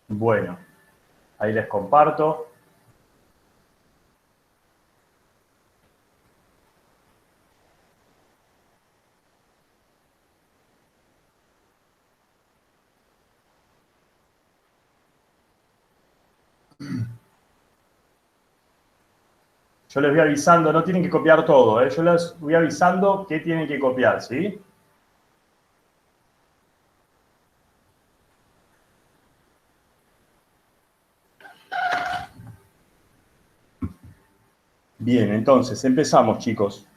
Bueno, ahí les comparto. Yo les voy avisando, no tienen que copiar todo, ¿eh? Yo les voy avisando qué tienen que copiar, ¿sí? Bien, entonces, empezamos, chicos.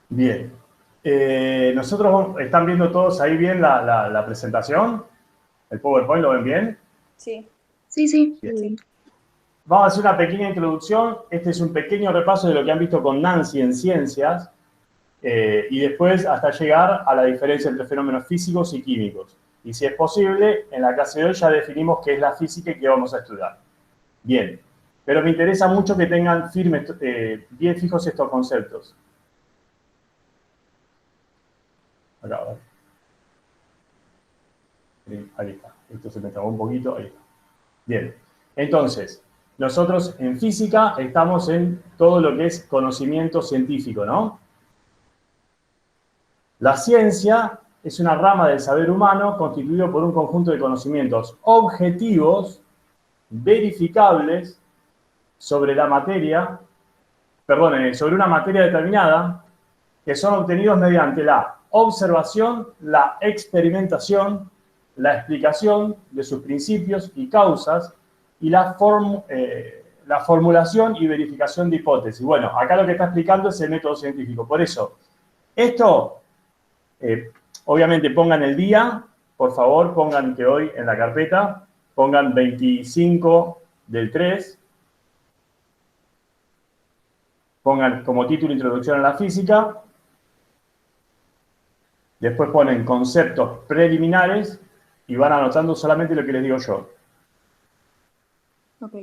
Bien. Nosotros, ¿están viendo todos ahí bien la presentación? ¿El PowerPoint lo ven bien? Sí. Sí, sí. Bien. Vamos a hacer una pequeña introducción. Este es un pequeño repaso de lo que han visto con Nancy en ciencias y después hasta llegar a la diferencia entre fenómenos físicos y químicos. Y si es posible, en la clase de hoy ya definimos qué es la física y qué vamos a estudiar. Bien, pero me interesa mucho que tengan firmes, bien fijos estos conceptos. Acá, a ver. Ahí está. Esto se me trabó un poquito. Ahí está. Bien. Entonces, nosotros en física estamos en todo lo que es conocimiento científico, ¿no? La ciencia es una rama del saber humano constituido por un conjunto de conocimientos objetivos, verificables, sobre la materia, sobre una materia determinada, que son obtenidos mediante la observación, la experimentación, la explicación de sus principios y causas y la formulación y verificación de hipótesis. Bueno, acá lo que está explicando es el método científico. Por eso, esto, obviamente pongan el día, por favor, pongan que hoy en la carpeta, pongan 25 del 3, pongan como título Introducción a la Física, después ponen conceptos preliminares y van anotando solamente lo que les digo yo. Ok.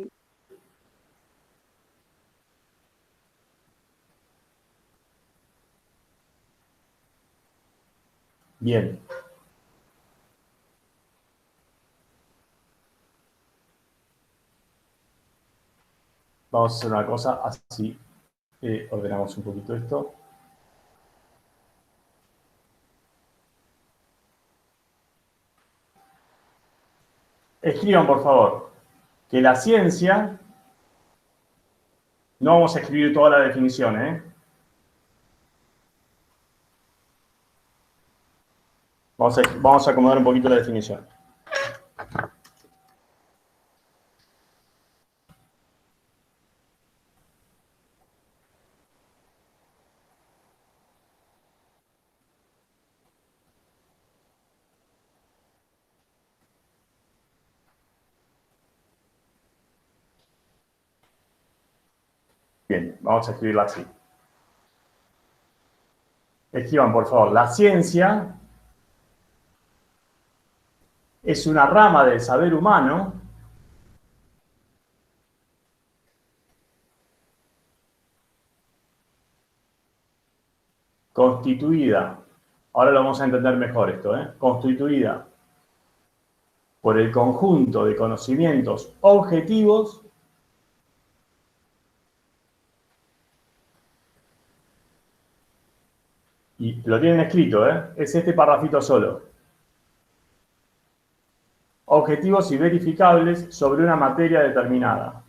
Bien. Vamos a hacer una cosa así. Ordenamos un poquito esto. Escriban, por favor, que la ciencia, no vamos a escribir toda la definición, ¿eh? Vamos a acomodar un poquito la definición. Bien, vamos a escribirla así. Escriban, por favor, la ciencia es una rama del saber humano constituida, ahora lo vamos a entender mejor esto, constituida por el conjunto de conocimientos objetivos y lo tienen escrito, es este parrafito solo. Objetivos y verificables sobre una materia determinada.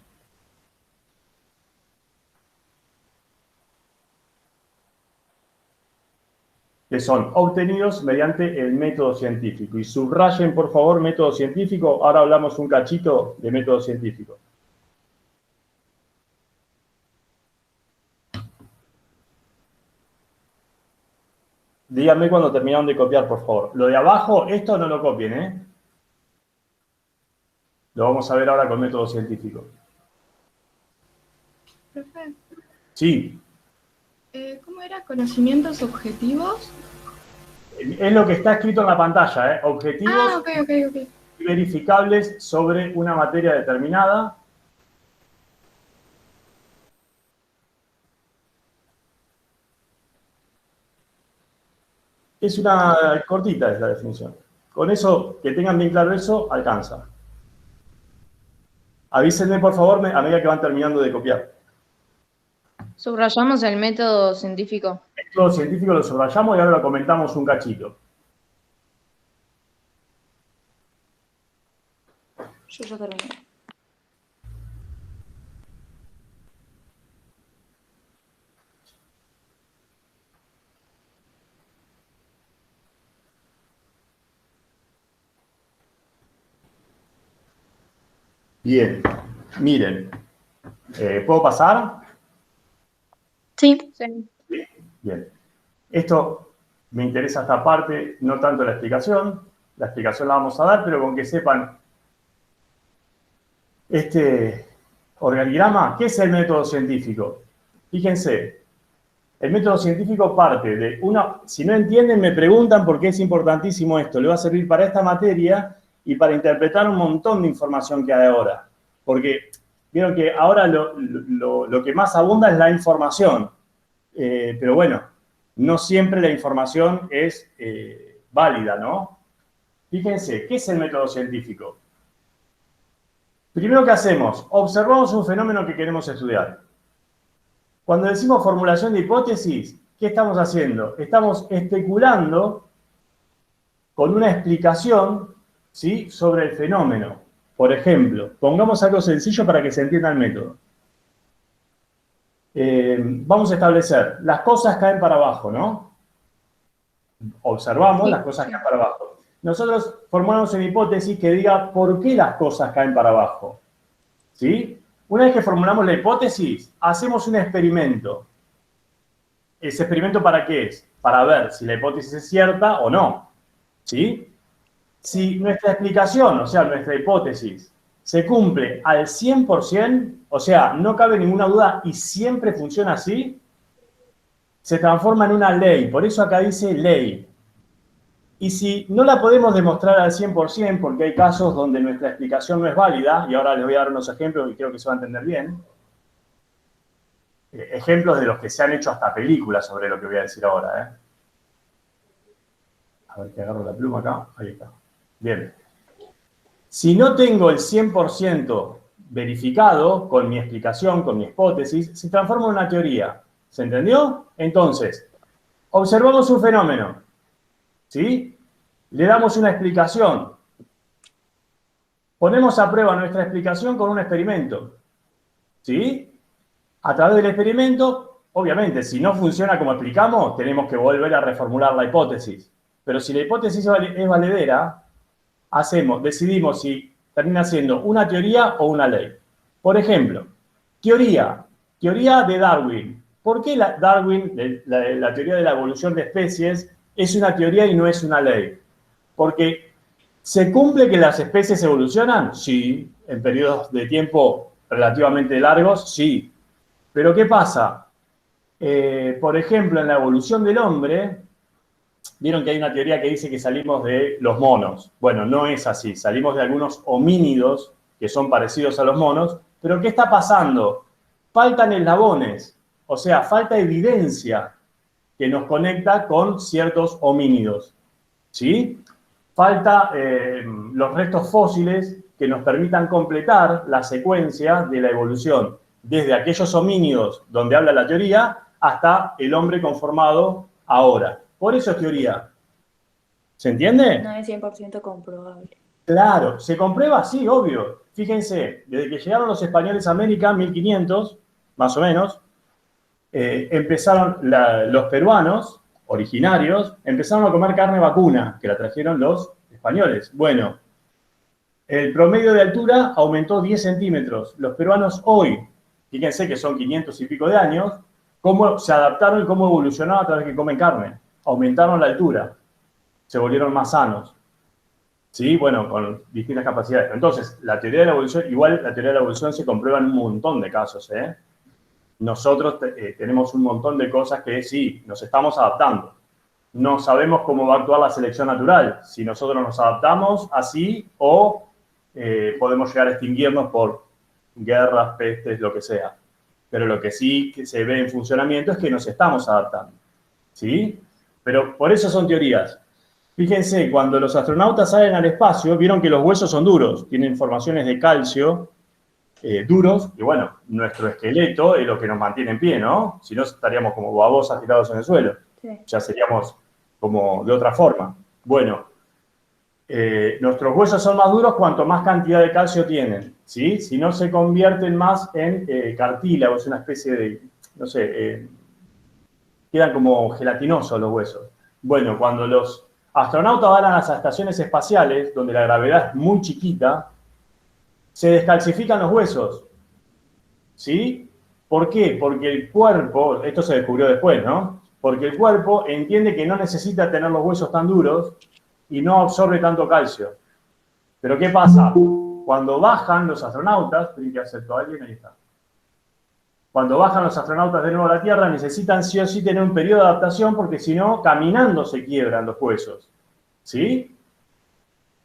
Que son obtenidos mediante el método científico. Y subrayen, por favor, método científico. Ahora hablamos un cachito de método científico. Díganme cuando terminaron de copiar, por favor. Lo de abajo, esto no lo copien, ¿eh? Lo vamos a ver ahora con método científico. Profe, Sí. ¿cómo era? ¿Conocimientos objetivos? Es lo que está escrito en la pantalla, ¿eh? Objetivos Ok. verificables sobre una materia determinada. Es una cortita, es la definición. Con eso, que tengan bien claro eso, alcanza. Avísenme, por favor, a medida que van terminando de copiar. Subrayamos el método científico. El método científico lo subrayamos y ahora lo comentamos un cachito. Yo ya terminé. Bien, miren. ¿Puedo pasar? Sí. Sí. Bien. Esto me interesa esta parte, no tanto la explicación. La explicación la vamos a dar, pero con que sepan este organigrama, ¿qué es el método científico? Fíjense, el método científico parte de una... Si no entienden, me preguntan por qué es importantísimo esto. Le va a servir para esta materia y para interpretar un montón de información que hay ahora. Porque vieron que ahora lo que más abunda es la información. Pero bueno, no siempre la información es válida, ¿no? Fíjense, ¿qué es el método científico? Primero, ¿qué hacemos? Observamos un fenómeno que queremos estudiar. Cuando decimos formulación de hipótesis, ¿qué estamos haciendo? Estamos especulando con una explicación, ¿sí?, sobre el fenómeno. Por ejemplo, pongamos algo sencillo para que se entienda el método. Vamos a establecer, las cosas caen para abajo, ¿no? Observamos, las cosas caen para abajo. Nosotros formulamos una hipótesis que diga por qué las cosas caen para abajo, ¿sí? Una vez que formulamos la hipótesis, hacemos un experimento. ¿Ese experimento para qué es? Para ver si la hipótesis es cierta o no, ¿sí? Si nuestra explicación, o sea, nuestra hipótesis, se cumple al 100%, o sea, no cabe ninguna duda y siempre funciona así, se transforma en una ley. Por eso acá dice ley. Y si no la podemos demostrar al 100%, porque hay casos donde nuestra explicación no es válida, y ahora les voy a dar unos ejemplos y creo que se va a entender bien, ejemplos de los que se han hecho hasta películas sobre lo que voy a decir ahora. A ver que agarro la pluma acá. Ahí está. Bien. Si no tengo el 100% verificado con mi explicación, con mi hipótesis, se transforma en una teoría. ¿Se entendió? Entonces, observamos un fenómeno, ¿sí? Le damos una explicación. Ponemos a prueba nuestra explicación con un experimento, ¿sí? A través del experimento, obviamente, si no funciona como explicamos, tenemos que volver a reformular la hipótesis. Pero si la hipótesis es valedera, decidimos si termina siendo una teoría o una ley. Por ejemplo, teoría de Darwin. ¿Por qué Darwin, la teoría de la evolución de especies, es una teoría y no es una ley? Porque ¿se cumple que las especies evolucionan? Sí, en periodos de tiempo relativamente largos, sí. Pero ¿qué pasa? Por ejemplo, en la evolución del hombre, vieron que hay una teoría que dice que salimos de los monos. Bueno, no es así. Salimos de algunos homínidos que son parecidos a los monos. Pero ¿qué está pasando? Faltan eslabones. O sea, falta evidencia que nos conecta con ciertos homínidos. ¿Sí? Falta los restos fósiles que nos permitan completar la secuencia de la evolución. Desde aquellos homínidos donde habla la teoría hasta el hombre conformado ahora. Por eso es teoría. ¿Se entiende? No es 100% comprobable. Claro, ¿se comprueba? Sí, obvio. Fíjense, desde que llegaron los españoles a América, 1500, más o menos, empezaron los peruanos, originarios, empezaron a comer carne vacuna, que la trajeron los españoles. Bueno, el promedio de altura aumentó 10 centímetros. Los peruanos hoy, fíjense que son 500 y pico de años, cómo se adaptaron y cómo evolucionaron a través de que comen carne. Aumentaron la altura, se volvieron más sanos. Sí, bueno, con distintas capacidades. Entonces, la teoría de la evolución, igual la teoría de la evolución se comprueba en un montón de casos, ¿eh? Nosotros tenemos un montón de cosas que sí, nos estamos adaptando. No sabemos cómo va a actuar la selección natural, si nosotros nos adaptamos así o podemos llegar a extinguirnos por guerras, pestes, lo que sea. Pero lo que sí que se ve en funcionamiento es que nos estamos adaptando, ¿sí? Pero por eso son teorías. Fíjense, cuando los astronautas salen al espacio, vieron que los huesos son duros, tienen formaciones de calcio duros, y bueno, nuestro esqueleto es lo que nos mantiene en pie, ¿no? Si no, estaríamos como babosas tirados en el suelo. Sí. Ya seríamos como de otra forma. Bueno, nuestros huesos son más duros cuanto más cantidad de calcio tienen, ¿sí? Si no, se convierten más en cartílagos, una especie de, no sé, quedan como gelatinosos los huesos. Bueno, cuando los astronautas van a las estaciones espaciales, donde la gravedad es muy chiquita, se descalcifican los huesos, ¿sí? ¿Por qué? Porque el cuerpo, esto se descubrió después, ¿no? Porque el cuerpo entiende que no necesita tener los huesos tan duros y no absorbe tanto calcio. Pero ¿qué pasa? Cuando bajan los astronautas, tienen que aceptar a alguien, ahí está. Cuando bajan los astronautas de nuevo a la Tierra, necesitan sí o sí tener un periodo de adaptación, porque si no, caminando se quiebran los huesos, ¿sí?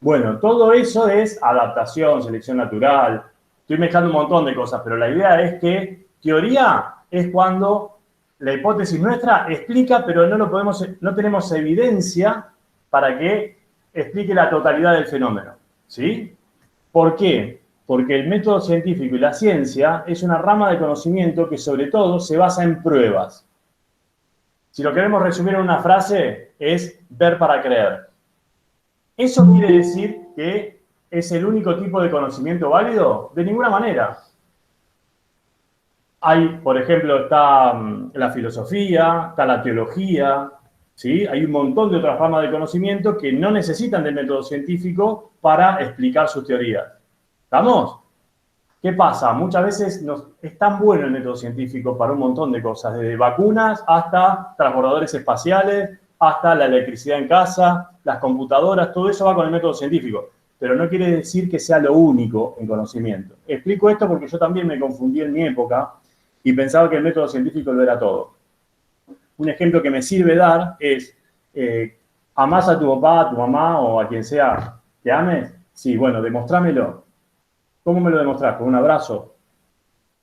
Bueno, todo eso es adaptación, selección natural. Estoy mezclando un montón de cosas, pero la idea es que teoría es cuando la hipótesis nuestra explica, pero no tenemos evidencia para que explique la totalidad del fenómeno, ¿sí? ¿Por qué? Porque el método científico y la ciencia es una rama de conocimiento que sobre todo se basa en pruebas. Si lo queremos resumir en una frase, es ver para creer. ¿Eso quiere decir que es el único tipo de conocimiento válido? De ninguna manera. Hay, por ejemplo, está la filosofía, está la teología, ¿sí? Hay un montón de otras ramas de conocimiento que no necesitan del método científico para explicar sus teorías. ¿Estamos? ¿Qué pasa? Muchas veces es tan bueno el método científico para un montón de cosas, desde vacunas hasta transbordadores espaciales, hasta la electricidad en casa, las computadoras, todo eso va con el método científico. Pero no quiere decir que sea lo único en conocimiento. Explico esto porque yo también me confundí en mi época y pensaba que el método científico lo era todo. Un ejemplo que me sirve dar es, ¿amás a tu papá, a tu mamá o a quien sea que ames? Sí, bueno, demostrámelo. ¿Cómo me lo demostrás? ¿Con un abrazo?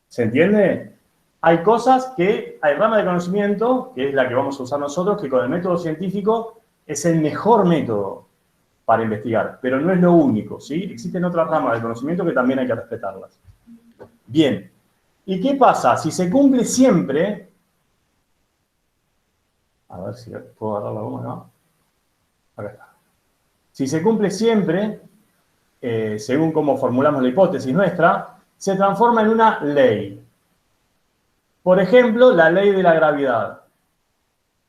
¿Se entiende? Hay cosas que, hay rama de conocimiento, que es la que vamos a usar nosotros, que con el método científico es el mejor método para investigar, pero no es lo único, ¿sí? Existen otras ramas de conocimiento que también hay que respetarlas. Bien. ¿Y qué pasa? Si se cumple siempre... A ver si puedo agarrar la goma, ¿no? Acá está. Si se cumple siempre, según cómo formulamos la hipótesis nuestra, se transforma en una ley. Por ejemplo, la ley de la gravedad.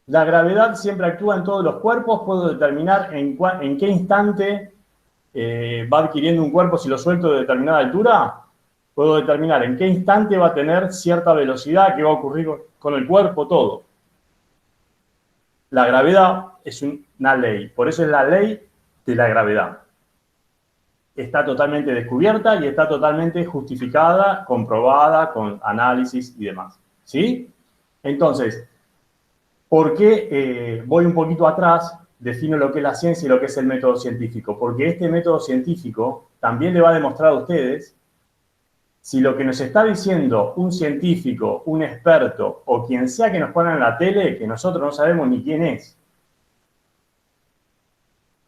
La gravedad siempre actúa en todos los cuerpos. Puedo determinar en qué instante va adquiriendo un cuerpo si lo suelto de determinada altura. Puedo determinar en qué instante va a tener cierta velocidad, qué va a ocurrir con el cuerpo, todo. La gravedad es una ley. Por eso es la ley de la gravedad. Está totalmente descubierta y está totalmente justificada, comprobada, con análisis y demás. ¿Sí? Entonces, ¿por qué voy un poquito atrás? Defino lo que es la ciencia y lo que es el método científico. Porque este método científico también le va a demostrar a ustedes si lo que nos está diciendo un científico, un experto o quien sea que nos ponga en la tele, que nosotros no sabemos ni quién es,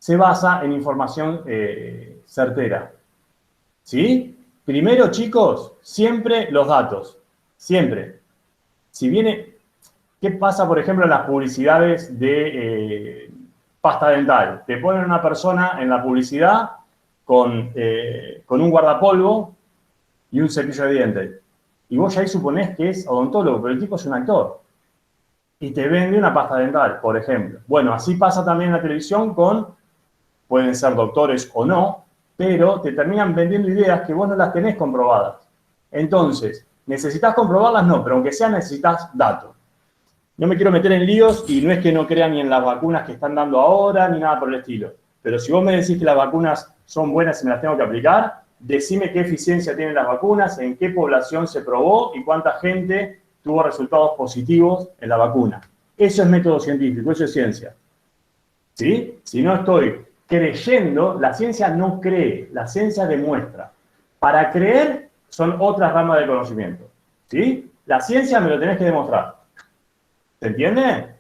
se basa en información certera. ¿Sí? Primero, chicos, siempre los datos. Siempre. Si viene... ¿Qué pasa, por ejemplo, en las publicidades de pasta dental? Te ponen una persona en la publicidad con un guardapolvo y un cepillo de dientes. Y vos ya ahí suponés que es odontólogo, pero el tipo es un actor. Y te vende una pasta dental, por ejemplo. Bueno, así pasa también en la televisión pueden ser doctores o no, pero te terminan vendiendo ideas que vos no las tenés comprobadas. Entonces, ¿necesitas comprobarlas? No, pero aunque sea necesitas datos. No me quiero meter en líos y no es que no crean ni en las vacunas que están dando ahora ni nada por el estilo. Pero si vos me decís que las vacunas son buenas y me las tengo que aplicar, decime qué eficiencia tienen las vacunas, en qué población se probó y cuánta gente tuvo resultados positivos en la vacuna. Eso es método científico, eso es ciencia. ¿Sí? Si no estoy creyendo, la ciencia no cree, la ciencia demuestra. Para creer son otras ramas de conocimiento. ¿Sí? La ciencia me lo tenés que demostrar. ¿Se entiende?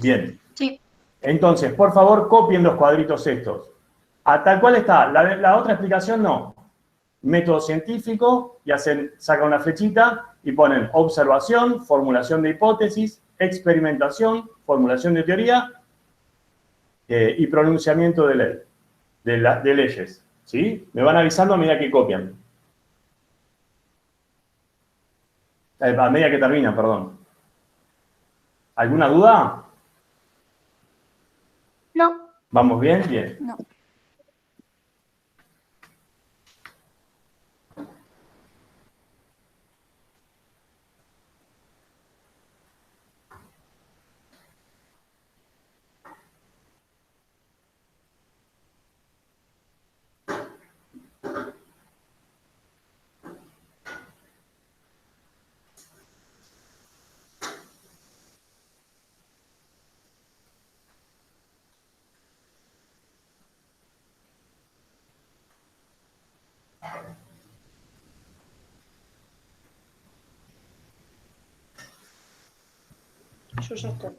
Bien. Sí. Entonces, por favor, copien los cuadritos estos. A tal cual está. La otra explicación no. Método científico y sacan una flechita y ponen observación, formulación de hipótesis, experimentación, formulación de teoría y pronunciamiento de ley, de leyes. ¿Sí? Me van avisando a medida que copian. A medida que terminan, perdón. ¿Alguna duda? No. ¿Vamos bien? Bien. No. Yo ya estoy.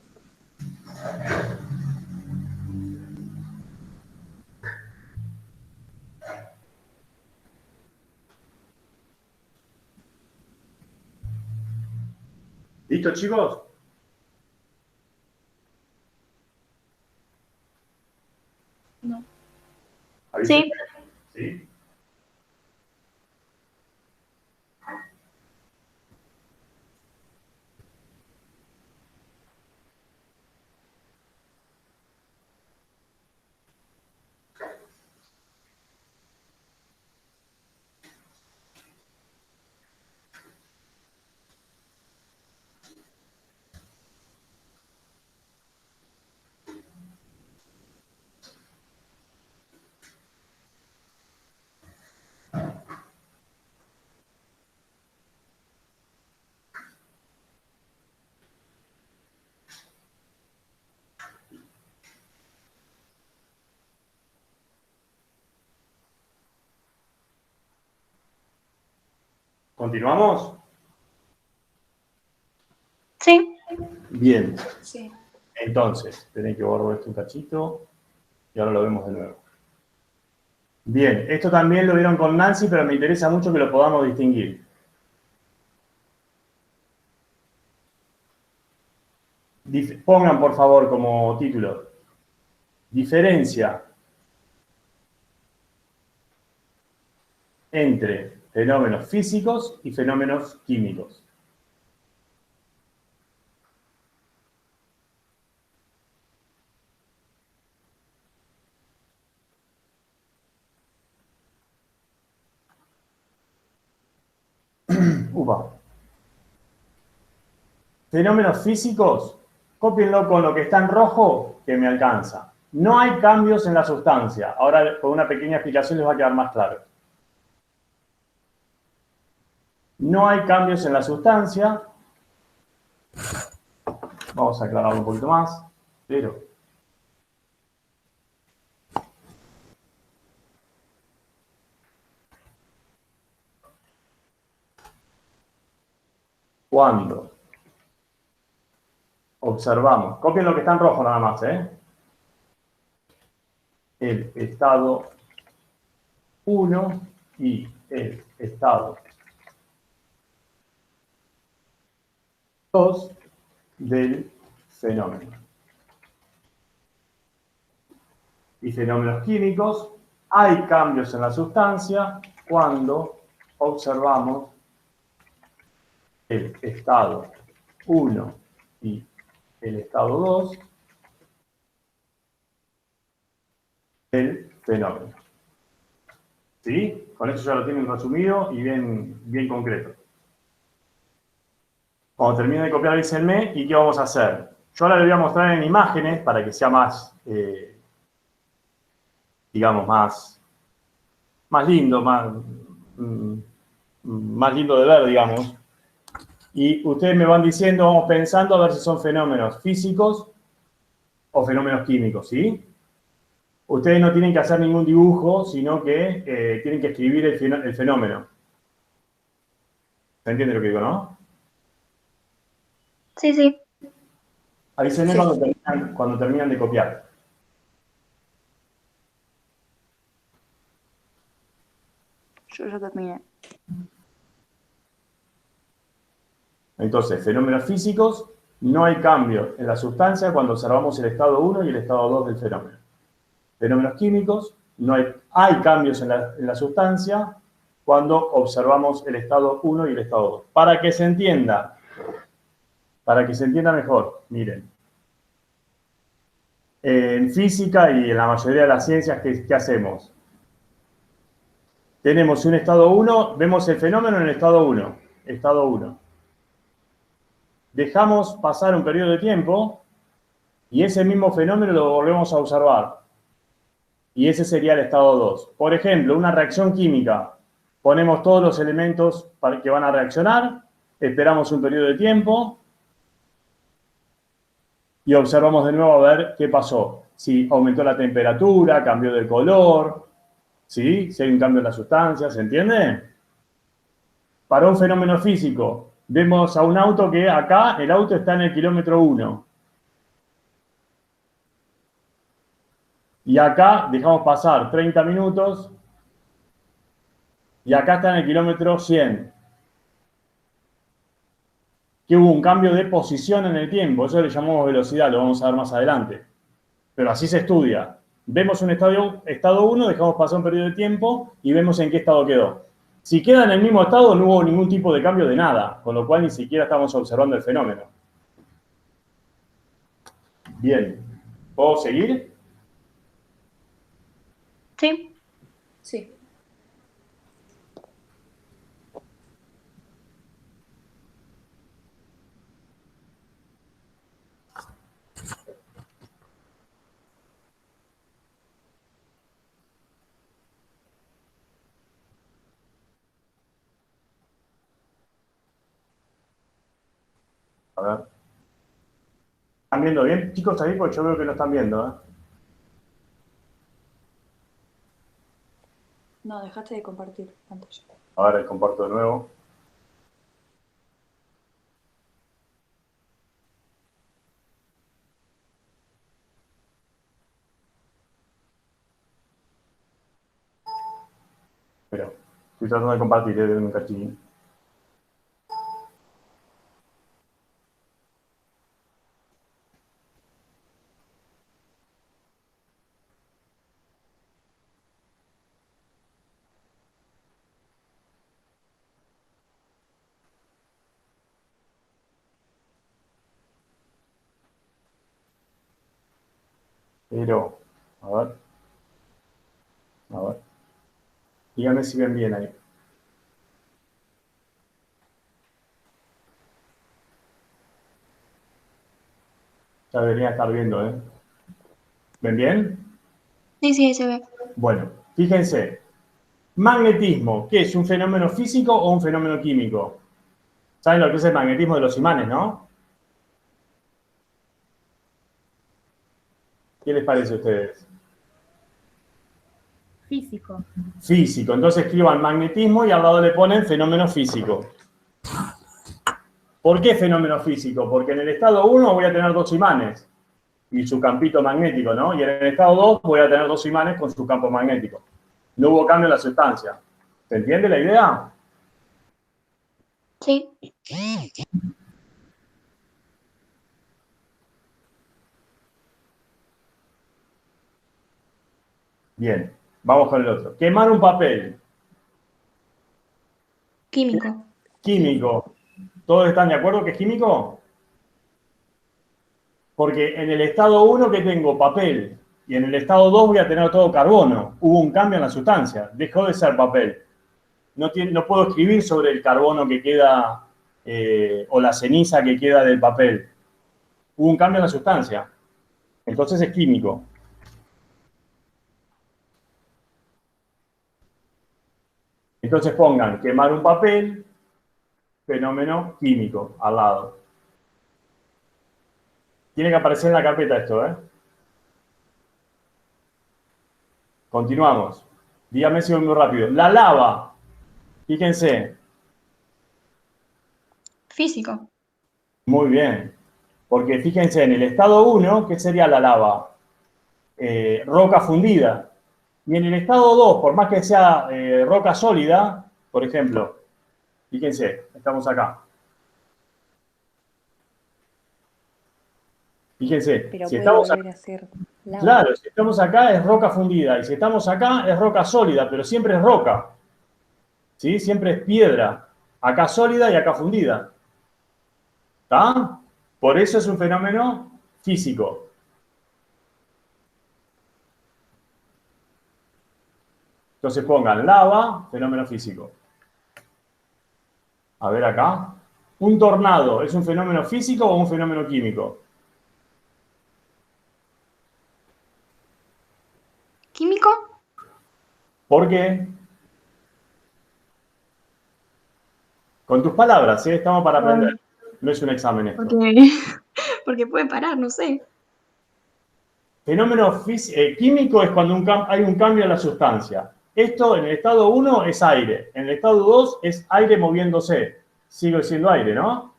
¿Listo, chicos? No. Avísenme. Sí. ¿Sí? ¿Continuamos? Sí. Bien. Sí. Entonces, tenéis que borrar esto un cachito y ahora lo vemos de nuevo. Bien, esto también lo vieron con Nancy, pero me interesa mucho que lo podamos distinguir. Pongan, por favor, como título, diferencia entre fenómenos físicos y fenómenos químicos. Upa. Fenómenos físicos, cópienlo con lo que está en rojo, que me alcanza. No hay cambios en la sustancia. Ahora, con una pequeña explicación les va a quedar más claro. No hay cambios en la sustancia. Vamos a aclararlo un poquito más. Pero cuando observamos, copien lo que está en rojo nada más, el estado 1 y el estado 2 del fenómeno. Y fenómenos químicos, hay cambios en la sustancia cuando observamos el estado 1 y el estado 2 del fenómeno. ¿Sí? Con eso ya lo tienen resumido y bien concreto. Cuando termine de copiar, avísenme. ¿Y qué vamos a hacer? Yo ahora le voy a mostrar en imágenes para que sea más, digamos, más lindo, más lindo de ver, digamos. Y ustedes me van diciendo, vamos pensando a ver si son fenómenos físicos o fenómenos químicos, ¿sí? Ustedes no tienen que hacer ningún dibujo, sino que tienen que escribir el fenómeno. ¿Se entiende lo que digo, no? Sí, sí. Avísenme Sí. cuando terminan de copiar. Yo ya terminé. Entonces, fenómenos físicos, no hay cambio en la sustancia cuando observamos el estado 1 y el estado 2 del fenómeno. Fenómenos químicos, no hay cambios en la sustancia cuando observamos el estado 1 y el estado 2. Para que se entienda mejor, miren. En física y en la mayoría de las ciencias, ¿qué hacemos? Tenemos un estado 1, vemos el fenómeno en el estado 1. Estado 1. Dejamos pasar un periodo de tiempo y ese mismo fenómeno lo volvemos a observar. Y ese sería el estado 2. Por ejemplo, una reacción química. Ponemos todos los elementos que van a reaccionar, esperamos un periodo de tiempo y observamos de nuevo a ver qué pasó. Si aumentó la temperatura, cambió de color, ¿sí? Si hay un cambio en la sustancia, ¿se entiende? Para un fenómeno físico, vemos a un auto que acá el auto está en el kilómetro 1. Y acá dejamos pasar 30 minutos y acá está en el kilómetro 100. Que hubo un cambio de posición en el tiempo, eso le llamamos velocidad, lo vamos a ver más adelante. Pero así se estudia. Vemos un estado 1, dejamos pasar un periodo de tiempo y vemos en qué estado quedó. Si queda en el mismo estado, no hubo ningún tipo de cambio de nada, con lo cual ni siquiera estamos observando el fenómeno. Bien, ¿puedo seguir? Sí. Sí. A ver. ¿Están viendo bien, chicos, ahí? Porque yo veo que no están viendo, ¿eh? No, dejaste de compartir pantalla. A ver, comparto de nuevo. Pero estoy tratando de compartir, de un cachín. Pero, a ver. A ver. Díganme si ven bien ahí. Ya deberían estar viendo, ¿eh? ¿Ven bien? Sí, sí, ahí se ve. Bueno, fíjense. Magnetismo, ¿qué es? ¿Un fenómeno físico o un fenómeno químico? ¿Saben lo que es el magnetismo de los imanes, no? ¿Qué les parece a ustedes? Físico. Físico. Entonces escriban magnetismo y al lado le ponen fenómeno físico. ¿Por qué fenómeno físico? Porque en el estado 1 voy a tener dos imanes y su campito magnético, ¿no? Y en el estado 2 voy a tener dos imanes con su campo magnético. No hubo cambio en la sustancia. ¿Se entiende la idea? Sí. Bien, vamos con el otro. Quemar un papel. Químico. Químico. ¿Todos están de acuerdo que es químico? Porque en el estado 1 que tengo papel y en el estado 2 voy a tener todo carbono. Hubo un cambio en la sustancia. Dejó de ser papel. No puedo escribir sobre el carbono que queda o la ceniza que queda del papel. Hubo un cambio en la sustancia. Entonces es químico. Entonces pongan quemar un papel, fenómeno químico, al lado. Tiene que aparecer en la carpeta esto, ¿eh? Continuamos. Dígame si voy muy rápido. La lava. Fíjense. Físico. Muy bien. Porque fíjense, en el estado 1, ¿qué sería la lava? Roca fundida. Y en el estado 2, por más que sea roca sólida, por ejemplo, fíjense, estamos acá. Pero Fíjense, si puede estamos volver acá, a ser lava. claro, si estamos acá es roca fundida, y si estamos acá es roca sólida, pero siempre es roca, ¿sí? Siempre es piedra, acá sólida y acá fundida. ¿Está? Por eso es un fenómeno físico. Entonces pongan lava, fenómeno físico. A ver acá. ¿Un tornado es un fenómeno físico o un fenómeno químico? ¿Químico? ¿Por qué? Con tus palabras, ¿sí? Estamos para aprender. No es un examen esto. Porque, porque puede parar, no sé. Fenómeno químico es cuando hay un cambio en la sustancia. Esto en el estado 1 es aire. En el estado 2 es aire moviéndose. Sigue siendo aire, ¿no?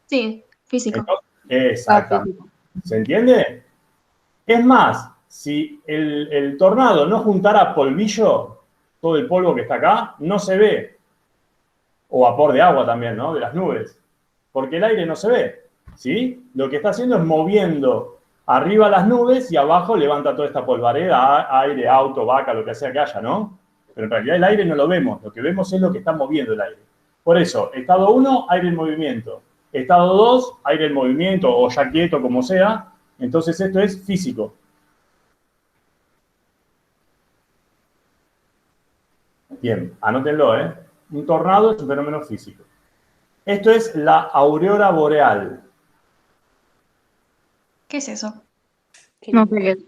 Sí, físico. Exactamente. ¿Se entiende? Es más, si el tornado no juntara polvillo, todo el polvo que está acá, no se ve. O vapor de agua también, ¿no? De las nubes. Porque el aire no se ve, ¿sí? Lo que está haciendo es moviendo arriba las nubes y abajo levanta toda esta polvareda, aire, auto, vaca, lo que sea que haya, ¿no? Pero en realidad el aire no lo vemos. Lo que vemos es lo que está moviendo el aire. Por eso, estado 1, aire en movimiento. Estado 2, aire en movimiento o ya quieto, como sea. Entonces esto es físico. Bien, anótenlo, ¿eh? Un tornado es un fenómeno físico. Esto es la aurora boreal. ¿Qué es eso? No sé.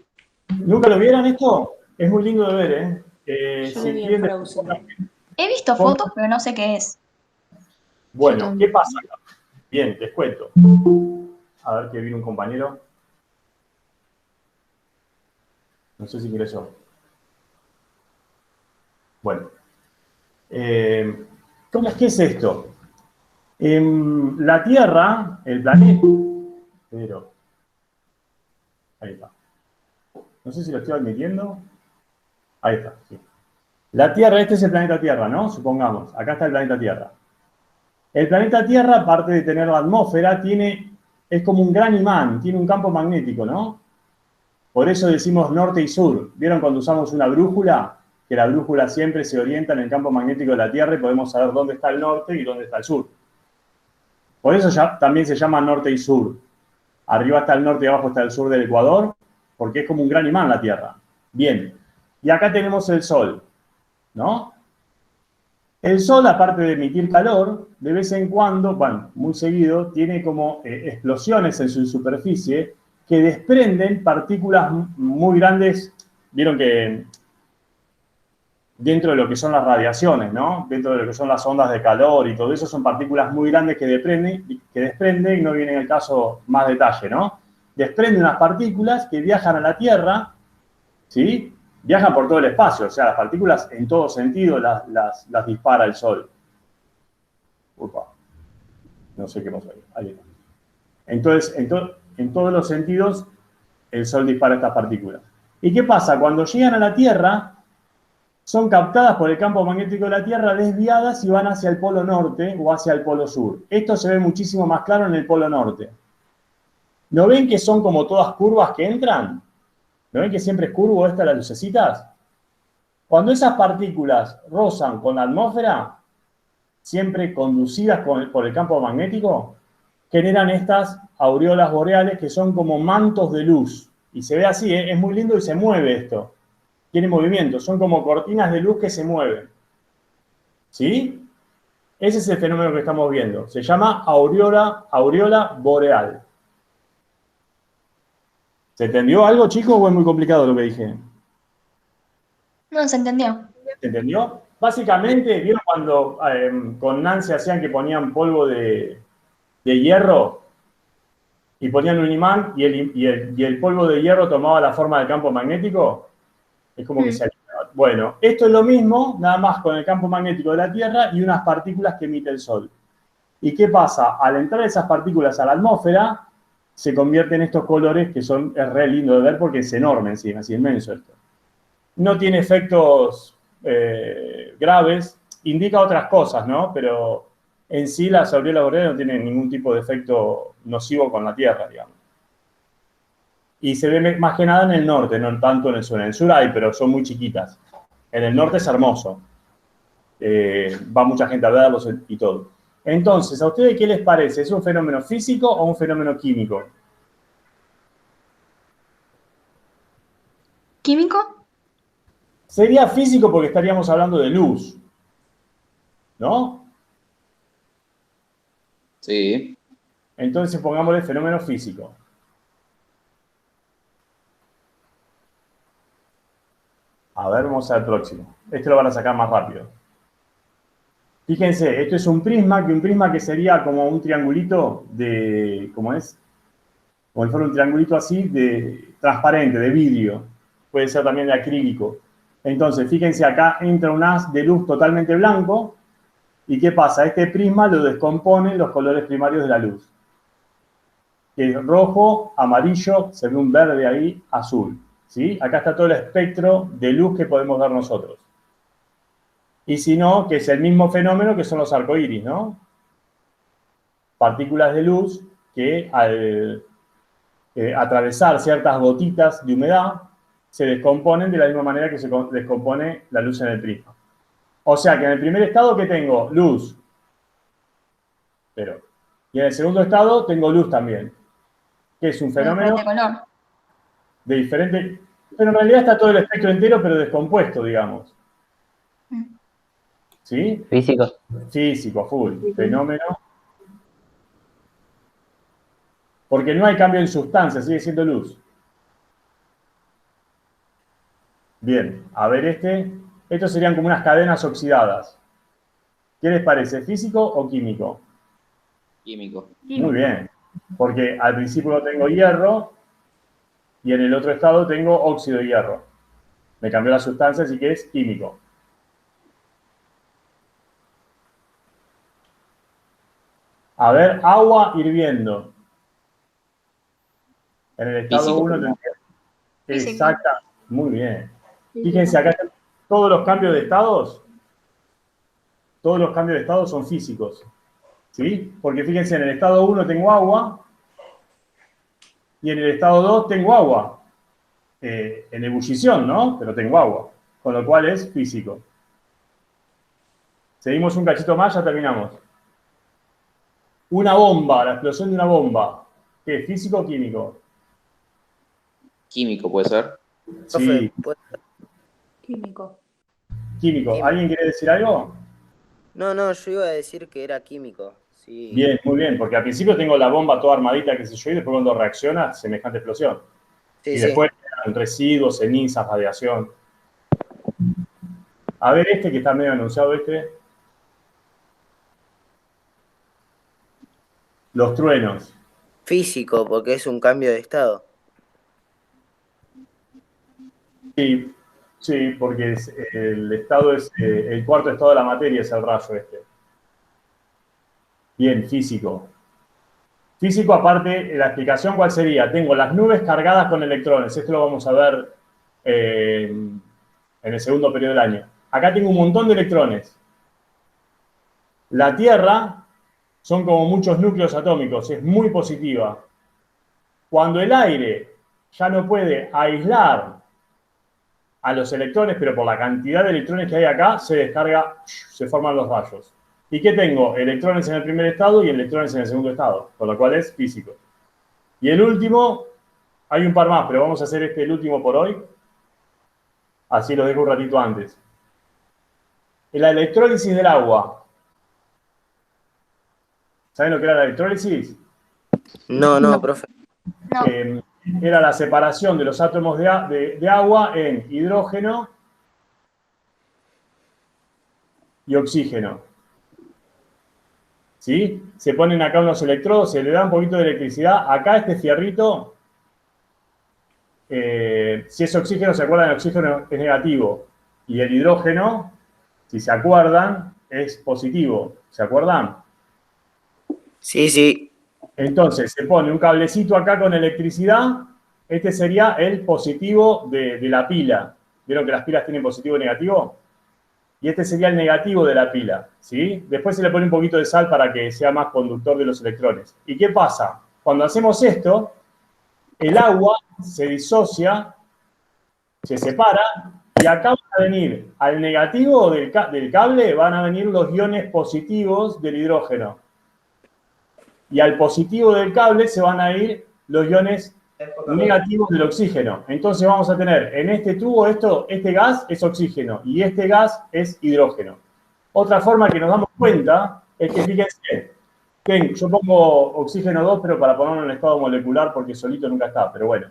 ¿Nunca lo vieron esto? Es muy lindo de ver, ¿eh? Yo Si lo vi en quieren, Frozen. He visto fotos, pero no sé qué es. bueno, ¿qué pasa acá? Bien, les cuento. A ver que vino un compañero. No sé si ingresó. Bueno. ¿Qué es esto? La Tierra, el planeta... Pero... Ahí está. No sé si lo estoy admitiendo. Ahí está, sí. La Tierra, este es el planeta Tierra, ¿no? Supongamos, acá está el planeta Tierra. El planeta Tierra, aparte de tener la atmósfera, es como un gran imán, tiene un campo magnético, ¿no? Por eso decimos norte y sur. ¿Vieron cuando usamos una brújula? Que la brújula siempre se orienta en el campo magnético de la Tierra y podemos saber dónde está el norte y dónde está el sur. Por eso ya también se llama norte y sur. Arriba está el norte y abajo está el sur del Ecuador, porque es como un gran imán la Tierra. Bien. Y acá tenemos el Sol, ¿no? El Sol, aparte de emitir calor, de vez en cuando, bueno, muy seguido, tiene como explosiones en su superficie que desprenden partículas muy grandes. Vieron que dentro de lo que son las radiaciones, ¿no? Dentro de lo que son las ondas de calor y todo eso, son partículas muy grandes que desprenden, y no viene en el caso más detalle, ¿no? Desprenden unas partículas que viajan a la Tierra, ¿sí? Viajan por todo el espacio, o sea, las partículas en todo sentido las dispara el Sol. Upa. No sé qué pasó ahí. Ahí está. Entonces, en todos los sentidos, el Sol dispara estas partículas. ¿Y qué pasa? Cuando llegan a la Tierra, son captadas por el campo magnético de la Tierra, desviadas y van hacia el polo norte o hacia el polo sur. Esto se ve muchísimo más claro en el polo norte. ¿No ven que son como todas curvas que entran? ¿No ven que siempre es curvo esta las lucecitas? Cuando esas partículas rozan con la atmósfera, siempre conducidas por el campo magnético, generan estas aureolas boreales que son como mantos de luz. Y se ve así, es muy lindo y se mueve esto. Tiene movimiento, son como cortinas de luz que se mueven. ¿Sí? Ese es el fenómeno que estamos viendo. Se llama aureola boreal. ¿Se entendió algo, chicos, o es muy complicado lo que dije? No, se entendió. ¿Se entendió? Básicamente, ¿vieron cuando con Nancy hacían que ponían polvo de hierro y ponían un imán y el polvo de hierro tomaba la forma del campo magnético? Es como que se alineaba. Bueno, esto es lo mismo, nada más con el campo magnético de la Tierra y unas partículas que emite el Sol. ¿Y qué pasa? Al entrar esas partículas a la atmósfera, se convierte en estos colores que es re lindo de ver porque es enorme encima, es inmenso esto. No tiene efectos graves, indica otras cosas, ¿no? Pero en sí las aureolas boreales no tienen ningún tipo de efecto nocivo con la Tierra, digamos. Y se ve más que nada en el norte, no tanto en el sur. En el sur hay, pero son muy chiquitas. En el norte es hermoso. Va mucha gente a verlos y todo. Entonces, ¿a ustedes qué les parece? ¿Es un fenómeno físico o un fenómeno químico? ¿Químico? Sería físico porque estaríamos hablando de luz, ¿no? Sí. Entonces pongámosle fenómeno físico. A ver, vamos al próximo. Este lo van a sacar más rápido. Fíjense, esto es un prisma que sería como un triangulito de, ¿cómo es? Como si fuera un triangulito así de transparente, de vidrio. Puede ser también de acrílico. Entonces, fíjense, acá entra un haz de luz totalmente blanco. ¿Y qué pasa? Este prisma lo descomponen los colores primarios de la luz. Que es rojo, amarillo, se ve un verde ahí, azul. ¿Sí? Acá está todo el espectro de luz que podemos ver nosotros. Y si no, que es el mismo fenómeno que son los arcoíris, ¿no? Partículas de luz que al atravesar ciertas gotitas de humedad se descomponen de la misma manera que se descompone la luz en el prisma. O sea que en el primer estado, ¿qué tengo? Luz. Y en el segundo estado tengo luz también. Que es un fenómeno De color. de diferente... Pero en realidad está todo el espectro entero, pero descompuesto, digamos. ¿Sí? Físico. Físico, full. Fenómeno. Porque no hay cambio en sustancia, sigue siendo luz. Bien, a ver estos serían como unas cadenas oxidadas. ¿Qué les parece, físico o químico? Químico. Muy bien, porque al principio tengo hierro y en el otro estado tengo óxido de hierro. Me cambió la sustancia, así que es químico. A ver, agua hirviendo. En el estado Físico. 1 tendría... Físico. Exacta, muy bien. Fíjense, acá están todos los cambios de estados. Todos los cambios de estado son físicos. ¿Sí? Porque fíjense, en el estado 1 tengo agua y en el estado 2 tengo agua. En ebullición, ¿no? Pero tengo agua. Con lo cual es físico. Seguimos un cachito más, ya terminamos. Una bomba, la explosión de una bomba. ¿Qué es? ¿Físico o químico? Químico puede ser. Sí, Profe, Químico. químico. Químico. ¿Alguien quiere decir algo? No, yo iba a decir que era químico. Sí. Bien, muy bien, porque al principio tengo la bomba toda armadita, qué sé yo, y después cuando reacciona, semejante explosión. Sí, Y sí. después quedan residuos, cenizas, radiación. A ver que está medio anunciado Los truenos. Físico, porque es un cambio de estado. Sí, sí, porque el estado es, el cuarto estado de la materia es el rayo Bien, físico. Físico, aparte, la explicación, ¿cuál sería? Tengo las nubes cargadas con electrones. Esto lo vamos a ver en el segundo periodo del año. Acá tengo un montón de electrones. La Tierra son como muchos núcleos atómicos, es muy positiva. Cuando el aire ya no puede aislar a los electrones, pero por la cantidad de electrones que hay acá, se descarga, se forman los rayos. ¿Y qué tengo? Electrones en el primer estado y electrones en el segundo estado, con lo cual es físico. Y el último, hay un par más, pero vamos a hacer el último por hoy. Así lo dejo un ratito antes. La electrólisis del agua. ¿Saben lo que era la electrólisis? No, profe. No. Era la separación de los átomos de agua en hidrógeno y oxígeno. ¿Sí? Se ponen acá unos electrodos, se le da un poquito de electricidad. Acá este fierrito, si es oxígeno, ¿se acuerdan? El oxígeno es negativo. Y el hidrógeno, si se acuerdan, es positivo. ¿Se acuerdan? Sí, sí. Entonces, se pone un cablecito acá con electricidad. Este sería el positivo de la pila. ¿Vieron que las pilas tienen positivo y negativo? Y este sería el negativo de la pila, ¿sí? Después se le pone un poquito de sal para que sea más conductor de los electrones. ¿Y qué pasa? Cuando hacemos esto, el agua se disocia, se separa, y acá van a venir, al negativo del cable, van a venir los iones positivos del hidrógeno. Y al positivo del cable se van a ir los iones negativos del oxígeno. Entonces vamos a tener en este tubo este gas es oxígeno y este gas es hidrógeno. Otra forma que nos damos cuenta es que, fíjense, yo pongo oxígeno 2, pero para ponerlo en estado molecular porque solito nunca está, pero bueno.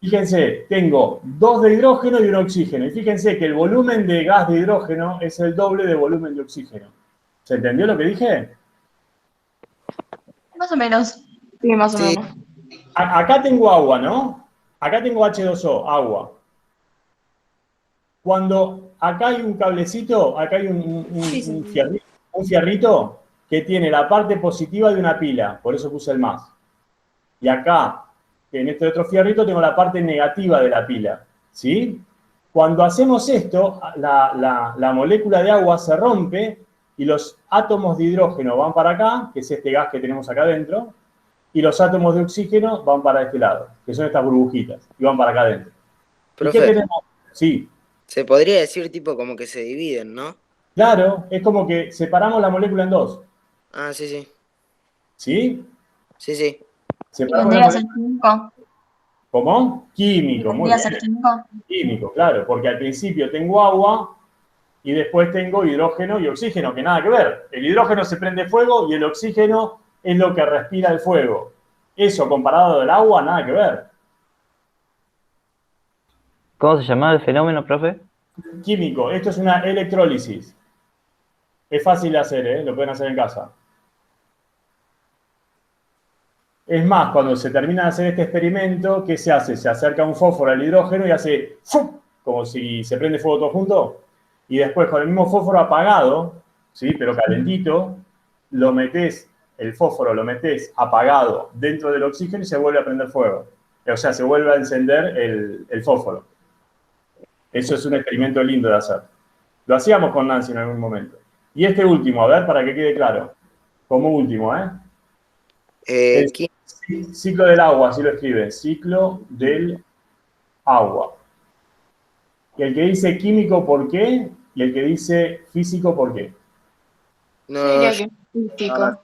Fíjense, tengo 2 de hidrógeno y 1 de oxígeno. Y fíjense que el volumen de gas de hidrógeno es el doble del volumen de oxígeno. ¿Se entendió lo que dije? Más o menos. Sí, más o Sí. menos. Acá tengo agua, ¿no? Acá tengo H2O, agua. Cuando acá hay un cablecito, acá hay un fierrito que tiene la parte positiva de una pila, por eso puse el más. Y acá, en este otro fierrito, tengo la parte negativa de la pila, ¿sí? Cuando hacemos esto, la molécula de agua se rompe y los átomos de hidrógeno van para acá, que es este gas que tenemos acá adentro, y los átomos de oxígeno van para este lado, que son estas burbujitas, y van para acá adentro. ¿Y qué Profe, tenemos? Sí, se podría decir tipo como que se dividen, ¿no? claro, es como que separamos la molécula en dos, Ah, sí, sí. ¿sí? Sí, sí. Y Separamos la vendría a ser molécula. químico. ¿Cómo? Y Químico, muy vendría a ser bien. químico. Químico, claro, porque al principio tengo agua y después tengo hidrógeno y oxígeno, que nada que ver. El hidrógeno se prende fuego y el oxígeno es lo que respira el fuego. Eso comparado del agua, nada que ver. ¿Cómo se llama el fenómeno, profe? Químico, esto es una electrólisis. Es fácil de hacer, ¿eh? Lo pueden hacer en casa. Es más, cuando se termina de hacer este experimento, ¿qué se hace? Se acerca un fósforo al hidrógeno y hace ¡fum! Como si se prende fuego todo junto. Y después con el mismo fósforo apagado, ¿sí? Pero calentito, el fósforo lo metés apagado dentro del oxígeno y se vuelve a prender fuego. O sea, se vuelve a encender el fósforo. Eso es un experimento lindo de hacer. Lo hacíamos con Nancy en algún momento. Y este último, a ver, para que quede claro. Como último, ¿eh? El ciclo del agua, así lo escriben. Ciclo del agua. Y el que dice químico, ¿por qué? Y el que dice físico, ¿por qué? No, Yo diría yo- que es físico.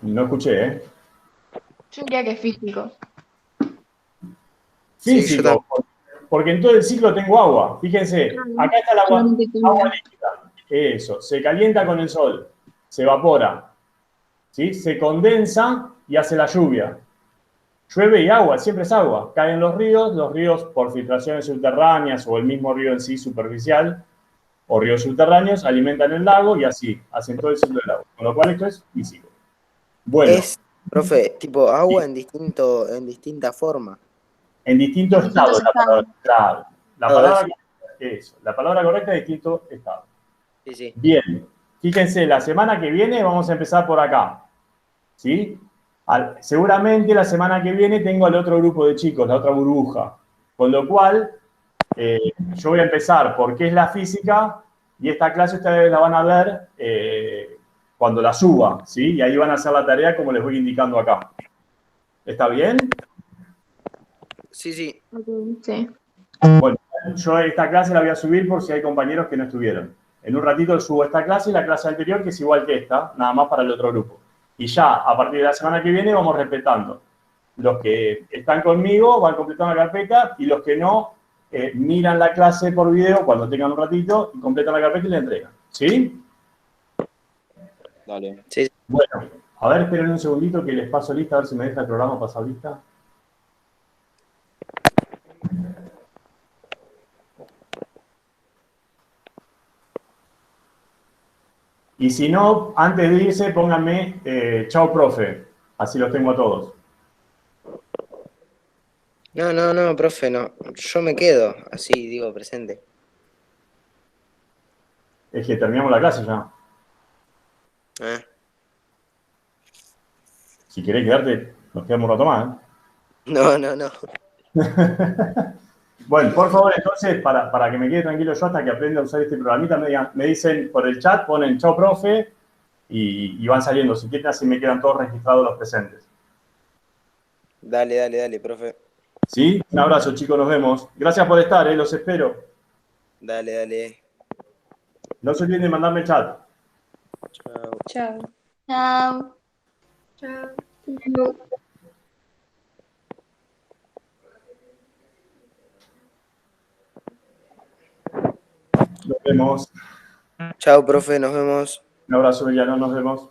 No escuché, ¿eh? Yo diría que es físico. sí, yo también. Físico, porque en todo el ciclo tengo agua. Fíjense, acá está el agua, Solamente agua química. líquida. Eso, se calienta con el sol, se evapora, ¿sí? Se condensa y hace la lluvia. Llueve y agua, siempre es agua. Caen los ríos por filtraciones subterráneas o el mismo río en sí superficial, o ríos subterráneos, alimentan el lago y así hacen todo el ciclo del agua. Con lo cual esto es físico. Bueno, Es, profe, tipo agua en distinta forma. en distinto En estado distintos la palabra. estados. Claro, Todo eso. la palabra correcta es distinto estado. Sí, sí. Bien, fíjense, la semana que viene vamos a empezar por acá, ¿sí? Seguramente la semana que viene tengo al otro grupo de chicos, la otra burbuja, con lo cual yo voy a empezar por qué es la física y esta clase ustedes la van a ver cuando la suba, ¿sí? Y ahí van a hacer la tarea como les voy indicando acá. ¿Está bien? Sí, sí. Sí. Bueno, yo esta clase la voy a subir por si hay compañeros que no estuvieron. En un ratito subo esta clase y la clase anterior, que es igual que esta, nada más para el otro grupo. Y ya, a partir de la semana que viene, vamos respetando. Los que están conmigo van completando la carpeta y los que no, miran la clase por video cuando tengan un ratito y completan la carpeta y la entregan. ¿Sí? Dale. Sí, sí. Bueno, a ver, esperen un segundito que les paso lista, a ver si me deja el programa pasar lista. Y si no, antes de irse, pónganme chao, profe. Así los tengo a todos. No, profe, no. Yo me quedo, así digo, presente. Es que terminamos la clase ya. Eh. Si querés quedarte, nos quedamos un rato más. No, no, no. Bueno, por favor, entonces, para que me quede tranquilo yo hasta que aprenda a usar este programita, me dicen por el chat, ponen chao, profe, y van saliendo. Si quieren, así me quedan todos registrados los presentes. Dale, dale, dale, profe. ¿Sí? Un abrazo, chicos, nos vemos. Gracias por estar, los espero. Dale, dale. No se olviden de mandarme el chat. Chao. Chao. Chao. Chao. Nos vemos. Chao, profe, nos vemos. Un abrazo, Villano, nos vemos.